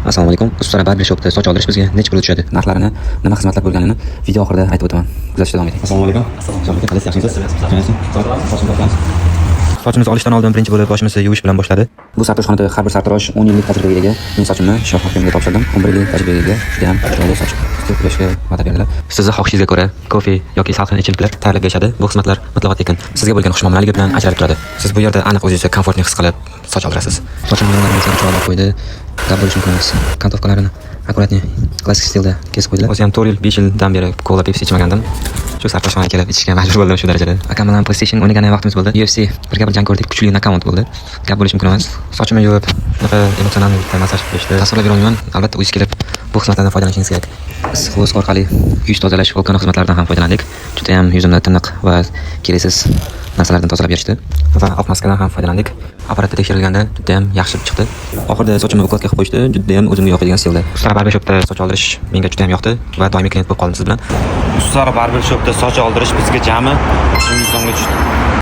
Assalomu alaykum. Ustara barber shopda soch oldirish bizga necha pul tushadi? Narxlarini, nima xizmatlar bo'lganini video oxirida aytib o'taman. Kuzatishda davom eting. Assalomu alaykum. Qalay, yaxshimisiz? Sochimizni olishdan oldin birinchi bo'lib boshimizni yuvish bilan boshladi. Bu sartaroshxonada har bir sartarosh 10 yillik tajribaga ega. Men sochimni Shoh Hakimga topshirdim. 11 yillik tajribaga ega. Juda ham chiroyli soch qilishga va'da berdilar. Sizni xohishingizga ko'ra kofe yoki salqin ichimliklar tayyorlab berishadi. Bu xizmatlar mutlaqo tekin. Sizga bo'lgan xushmuomalaligi bilan ajralib turadi. Siz bu yerda aniq o'zingizni komfortni his qilib soch oldirasiz. Sochimni yo'llarini chiroyli qo'ydi. Gap bo'lishi mumkin emas. Kantovkalarini akkuratni klassik stilda kesib qo'ydilar. O'zi ham 4 yil, 5 yildan beri kola Pepsi ichmagandim. Shu sartaroshxonaga kelib ichishga majbur bo'ldim shu darajada. Akam bilan PlayStation o'ynagan vaqtimiz bo'ldi. UFC birga bir jang ko'rdik, kuchli nokaut bo'ldi. Gap bo'lishi mumkin emas. Sochimni yuvib, shunaqa emotsional massaj qilishdi. Tasvirlab berolmayman. Albatta o'zingiz kelib bu xizmatlardan foydalanishingiz kerak. Issiq orqali yuz tozalash volkano xizmatlaridan ham foydalandik. Juda ham yuzimni tiniq va keraksiz narsalardan tozalab berishdi. Va oq maskadan ham foydalandik. Apparatda tekshirilganda juda ham yaxshi chiqdi. Oxirida sochimni ukladga qilib qo'yishdi. Juda ham o'zimga yoqadigan stilda. Ustara barber shopda soch oldirish menga juda ham yoqdi va doimiy klient bo'lib qoldim siz bilan. Ustara barber shopda soch oldirish bizga jami 300 ming so'mga tushdi.